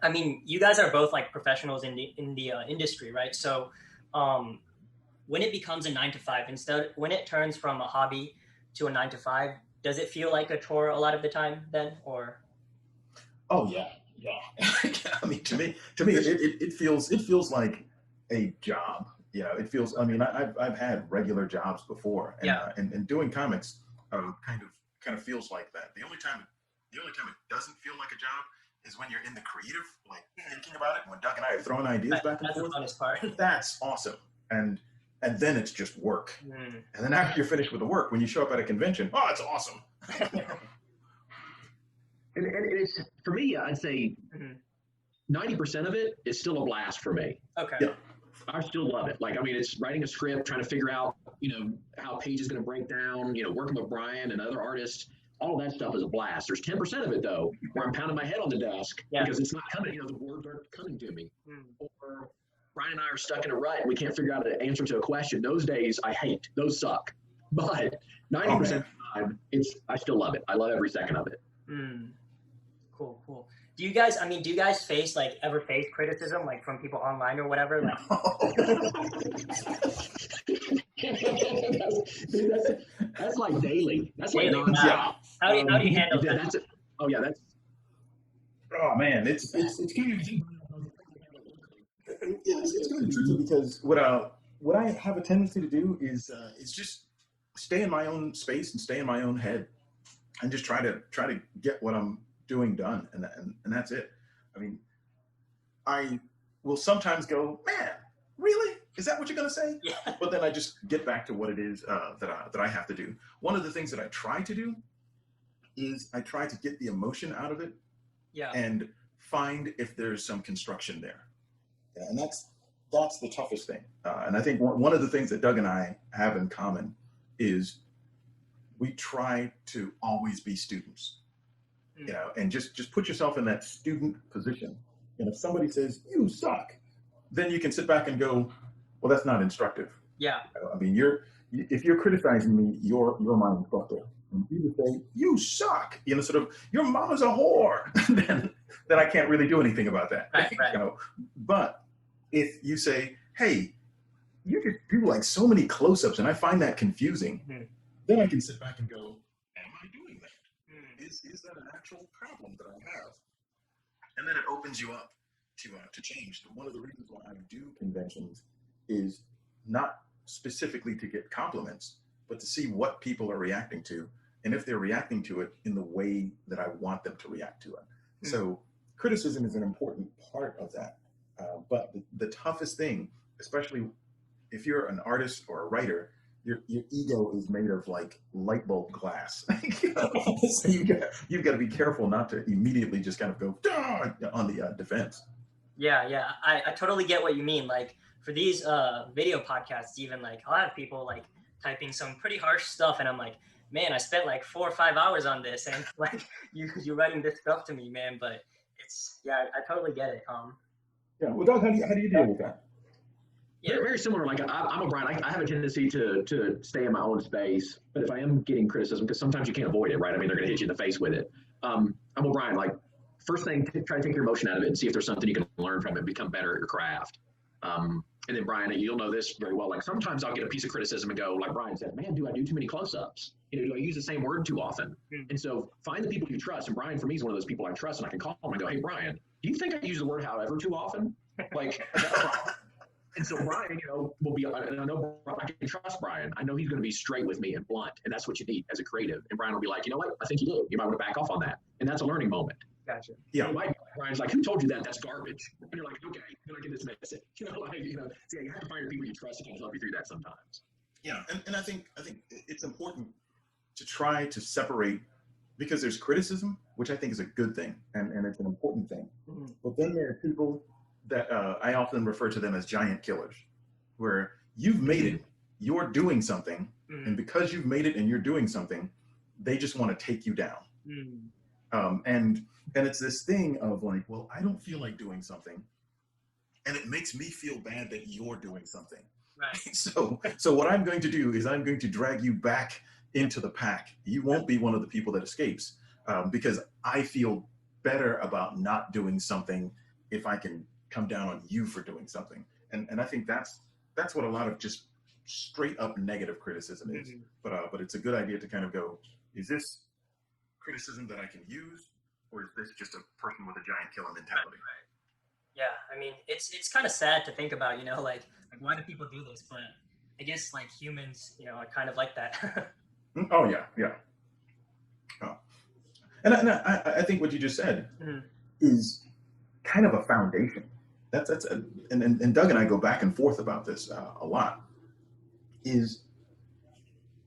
I mean, you guys are both like professionals in the industry, right? So when it becomes a 9 to 5, when it turns from a hobby to a 9 to 5, does it feel like a chore a lot of the time then, or? Oh yeah. I mean, to me, it feels like a job. It feels. I mean, I've had regular jobs before, and doing comics kind of feels like that. The only time it doesn't feel like a job is when you're in the creative, like thinking about it. When Doug and I are throwing ideas back and forth, that's the funnest part. That's awesome. And then it's just work. And then after you're finished with the work, when you show up at a convention, oh, it's awesome. And it's, for me, I'd say 90% of it is still a blast for me. Okay. Yeah. I still love it. Like, I mean, it's writing a script, trying to figure out, how a page is going to break down, working with Brian and other artists. All of that stuff is a blast. There's 10% of it, though, where I'm pounding my head on the desk because it's not coming. The words aren't coming to me. Or Brian and I are stuck in a rut and we can't figure out an answer to a question. Those days I hate. Those suck. But 90% of the time, I still love it. I love every second of it. Cool. Do you guys ever face criticism, like from people online or whatever? Like... that's like daily. That's like nonstop. How do you handle that? Oh man, it's kind of it's kind of tricky because what I have a tendency to do is just stay in my own space and stay in my own head and just try to get what I'm doing done, and that's it. I mean, I will sometimes go, man, really? Is that what you're gonna say? Yeah. But then I just get back to what it is that I have to do. One of the things that I try to do is I try to get the emotion out of it, and find if there's some construction there. Yeah, and that's the toughest thing. And I think one of the things that Doug and I have in common is we try to always be students. And just put yourself in that student position. And if somebody says you suck, then you can sit back and go, well, that's not instructive. Yeah. I mean, if you're criticizing me, you're my instructor. And if you say you suck, sort of your mama's a whore, then I can't really do anything about that. Right. But if you say, hey, you just do like so many close-ups, and I find that confusing, then I can sit back and go, am I doing that? Is that an actual problem that I have? And then it opens you up to change. One of the reasons why I do conventions is not specifically to get compliments, but to see what people are reacting to, and if they're reacting to it in the way that I want them to react to it. So criticism is an important part of that. But the toughest thing, especially if you're an artist or a writer, your ego is made of like light bulb glass. So you've got to be careful not to immediately just kind of go on the defense. Yeah. I totally get what you mean. Like for these video podcasts, even like I'll have people like typing some pretty harsh stuff, and I'm like, man, I spent like 4 or 5 hours on this, and like you're writing this stuff to me, man. But I totally get it. Yeah. Well, Doug, how do you deal with that? Yeah, very similar. Like I'm a Brian. I have a tendency to stay in my own space, but if I am getting criticism, because sometimes you can't avoid it, right? I mean, they're going to hit you in the face with it. I'm a Brian. Like first thing, try to take your emotion out of it and see if there's something you can learn from it, become better at your craft. And then Brian, you'll know this very well. Like sometimes I'll get a piece of criticism and go, like Brian said, man, do I do too many close-ups? Do I use the same word too often? And so find the people you trust. And Brian, for me, is one of those people I trust, and I can call him and go, hey, Brian, do you think I use the word however too often? Like, is that a problem? And so Brian, will be, and I know I can trust Brian. I know he's going to be straight with me and blunt, and that's what you need as a creative. And Brian will be like, you know what? I think you did. You might want to back off on that. And that's a learning moment. Gotcha. Yeah. Brian's like, who told you that? That's garbage. And you're like, okay, then I get this message. So you have to find your people you trust that can help you through that sometimes. Yeah, and I think it's important to try to separate, because there's criticism, which I think is a good thing, and it's an important thing. But then there are people that I often refer to them as giant killers, where you've made it, you're doing something, and because you've made it and you're doing something, they just want to take you down. And it's this thing of like, well, I don't feel like doing something, and it makes me feel bad that you're doing something. Right. So what I'm going to do is I'm going to drag you back into the pack. You won't be one of the people that escapes, because I feel better about not doing something if I can come down on you for doing something. And I think that's what a lot of just straight up negative criticism is. But it's a good idea to kind of go, is this criticism that I can use, or is this just a person with a giant killer mentality? Right. Yeah, I mean, it's kind of sad to think about, you know, like why do people do this? But I guess like humans, you know, are kind of like that. Oh yeah, yeah. Oh. And I think what you just said is kind of a foundation. And Doug and I go back and forth about this a lot. Is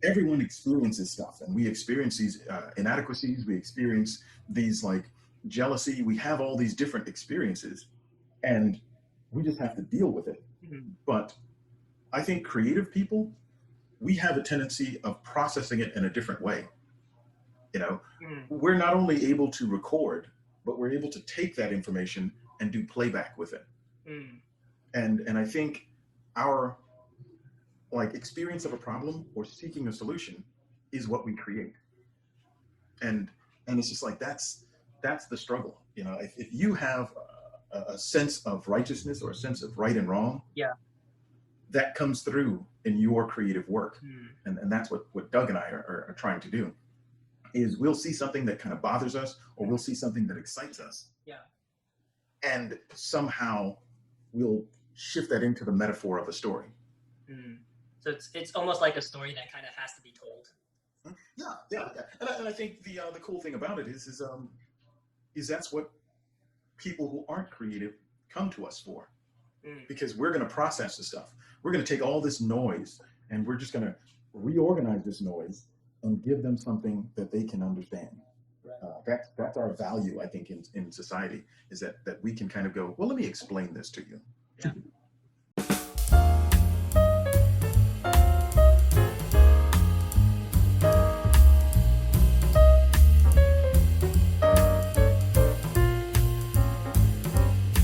everyone experiences stuff, and we experience these inadequacies. We experience these like jealousy. We have all these different experiences, and we just have to deal with it. But I think creative people, we have a tendency of processing it in a different way. You know, we're not only able to record, but we're able to take that information and do playback with it. And I think our like experience of a problem or seeking a solution is what we create. And it's just like that's the struggle. You know, if you have a sense of righteousness or a sense of right and wrong, that comes through in your creative work. And that's what Doug and I are trying to do. Is we'll see something that kind of bothers us, or we'll see something that excites us. And somehow we'll shift that into the metaphor of a story. So it's almost like a story that kind of has to be told. Yeah. And I think the cool thing about it is that's what people who aren't creative come to us for, because we're going to process the stuff. We're going to take all this noise and we're just going to reorganize this noise and give them something that they can understand. That's our value, I think, in society, is that we can kind of go, well, let me explain this to you.